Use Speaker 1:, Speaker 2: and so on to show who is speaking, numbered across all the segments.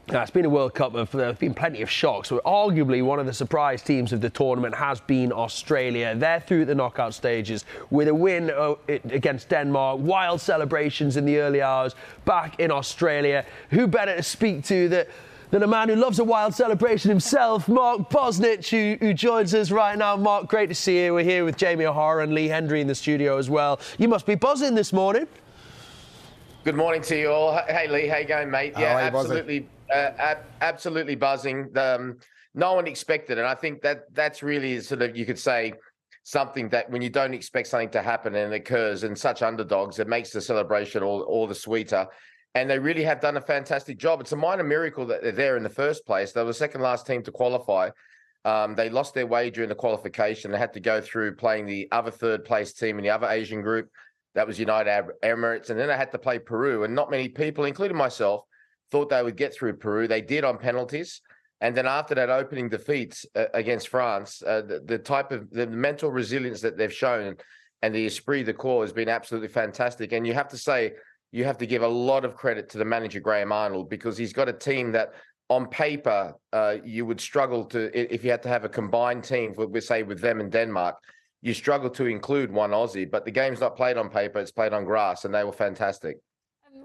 Speaker 1: It's been a World Cup of there's been plenty of shocks. So arguably one of the surprise teams of the tournament has been Australia. They're through the knockout stages with a win against Denmark. Wild celebrations in the early hours back in Australia. Who better to speak to than a man who loves a wild celebration himself, Mark Bosnich, who joins us right now. Mark, great to see you. We're here with Jamie O'Hara and Lee Hendry in the studio as well. You must be buzzing this morning.
Speaker 2: Good morning to you all. Hey Lee, how you going, mate? Yeah, absolutely. Absolutely buzzing. No one expected it. I think that's really sort of, you could say, something that when you don't expect something to happen and it occurs in such underdogs, it makes the celebration all the sweeter. And they really have done a fantastic job. It's a minor miracle that they're there in the first place. They were the second last team to qualify. They lost their way during the qualification. They had to go through playing the other third place team in the other Asian group. That was United Arab Emirates. And then they had to play Peru. And not many people, including myself, thought they would get through Peru. They did on penalties. And then after that opening defeat against France, the mental resilience that they've shown and the esprit de corps has been absolutely fantastic. And you have to say, you have to give a lot of credit to the manager, Graham Arnold, because he's got a team that on paper, you would struggle to, if you had to have a combined team, say with them and Denmark, you struggle to include one Aussie, but the game's not played on paper, it's played on grass, and they were fantastic.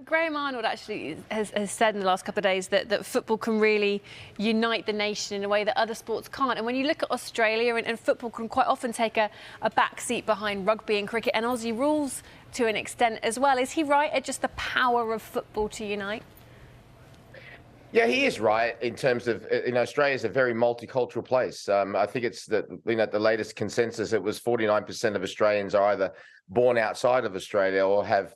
Speaker 3: Graham Arnold actually has said in the last couple of days that football can really unite the nation in a way that other sports can't. And when you look at Australia, and football can quite often take a backseat behind rugby and cricket and Aussie rules to an extent as well. Is he right at just the power of football to unite?
Speaker 2: Yeah, he is right in terms of, Australia is a very multicultural place. I think it's the latest consensus, it was 49% of Australians are either born outside of Australia or have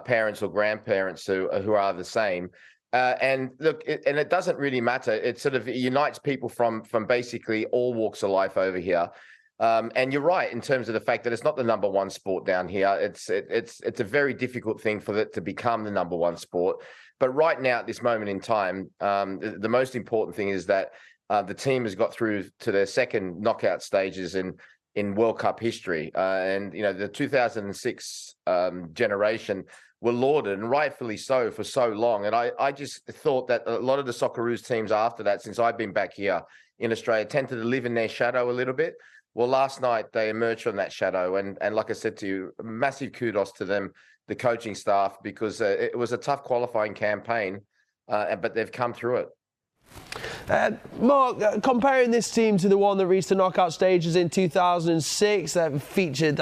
Speaker 2: parents or grandparents who are the same. And look, it doesn't really matter. It sort of unites people from basically all walks of life over here. And you're right in terms of the fact that it's not the number one sport down here. It's a very difficult thing for it to become the number one sport. But right now, at this moment in time, the most important thing is that the team has got through to their second knockout stages in World Cup history. And, the 2006 generation were lauded, and rightfully so, for so long. And I just thought that a lot of the Socceroos teams after that, since I've been back here in Australia, tend to live in their shadow a little bit. Well, last night they emerged from that shadow. And like I said to you, massive kudos to them, the coaching staff, because it was a tough qualifying campaign, but they've come through it.
Speaker 1: Mark, comparing this team to the one that reached the knockout stages in 2006, that featured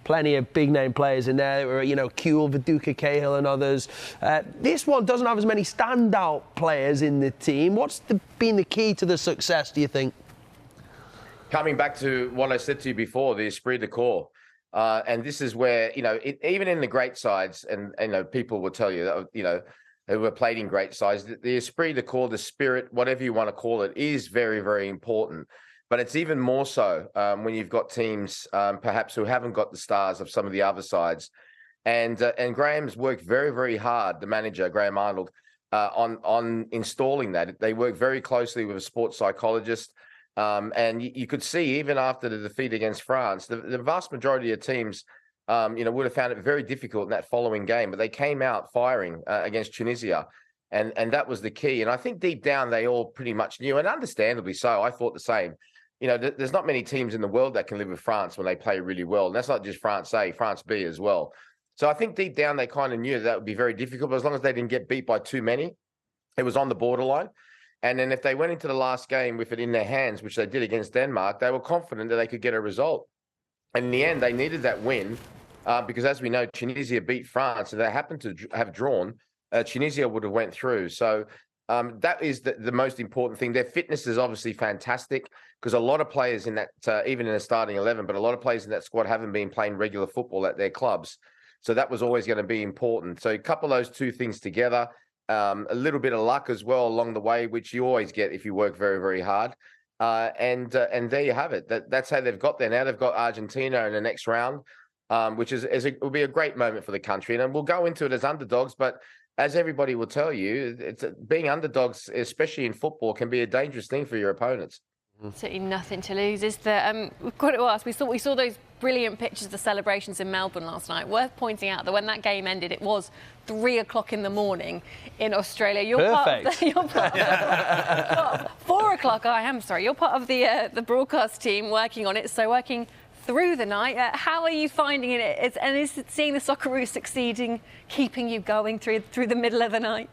Speaker 1: plenty of big-name players in there. There were, Kuhl, Viduka, Cahill and others. This one doesn't have as many standout players in the team. What's been the key to the success, do you think?
Speaker 2: Coming back to what I said to you before, the esprit de corps. And this is where, even in the great sides, and people will tell you that, who were played in great sides, the esprit de corps, the spirit, whatever you want to call it, is very, very important. But it's even more so when you've got teams perhaps who haven't got the stars of some of the other sides. And Graham's worked very, very hard, the manager, Graham Arnold, on installing that. They work very closely with a sports psychologist. And you could see, even after the defeat against France, the vast majority of teams, would have found it very difficult in that following game. But they came out firing against Tunisia. And that was the key. And I think deep down, they all pretty much knew, and understandably so. I thought the same. There's not many teams in the world that can live with France when they play really well. And that's not just France A, France B as well. So I think deep down, they kind of knew that would be very difficult. But as long as they didn't get beat by too many, it was on the borderline. And then if they went into the last game with it in their hands, which they did against Denmark, they were confident that they could get a result. And in the end, they needed that win because, as we know, Tunisia beat France, and they happened to have drawn. Tunisia would have went through. So that is the most important thing. Their fitness is obviously fantastic because a lot of players in that, even in the starting 11, but a lot of players in that squad haven't been playing regular football at their clubs. So that was always going to be important. So a couple of those two things together, a little bit of luck as well along the way, which you always get if you work very, very hard. And there you have it. That's how they've got there. Now they've got Argentina in the next round, which will be a great moment for the country. And we'll go into it as underdogs, but as everybody will tell you, being underdogs, especially in football, can be a dangerous thing for your opponents.
Speaker 3: Absolutely nothing to lose, is there? We've got to ask. We saw those brilliant pictures of the celebrations in Melbourne last night. Worth pointing out that when that game ended, it was 3 o'clock in the morning in Australia. You're
Speaker 1: Perfect.
Speaker 3: part of 4 o'clock. You're part of the broadcast team working on it. So working through the night. How are you finding it? Is seeing the Socceroos succeeding keeping you going through the middle of the night?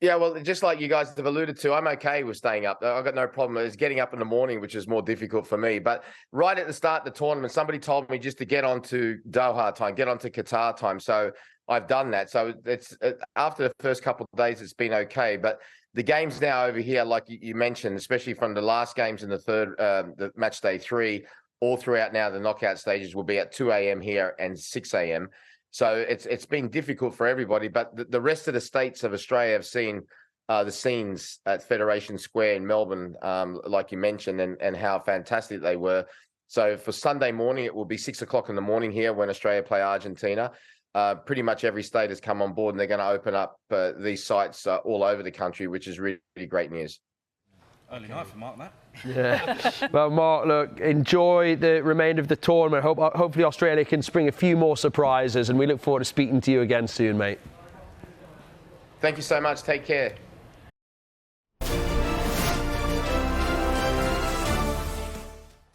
Speaker 2: Yeah, well, just like you guys have alluded to, I'm okay with staying up. I've got no problem. It's getting up in the morning, which is more difficult for me. But right at the start of the tournament, somebody told me just to get onto Doha time, get onto Qatar time. So I've done that. So it's after the first couple of days, it's been okay. But the games now over here, like you mentioned, especially from the last games in the third, the match day 3, all throughout now, the knockout stages will be at 2 a.m. here and 6 a.m. So it's been difficult for everybody, but the rest of the states of Australia have seen the scenes at Federation Square in Melbourne, like you mentioned, and how fantastic they were. So for Sunday morning, it will be 6 o'clock in the morning here when Australia play Argentina. Pretty much every state has come on board, and they're going to open up these sites all over the country, which is really, really great news.
Speaker 4: Early night for Mark, that.
Speaker 1: Yeah. Well, Mark, look, enjoy the remainder of the tournament. Hopefully Australia can spring a few more surprises, and we look forward to speaking to you again soon, mate.
Speaker 2: Thank you so much. Take care.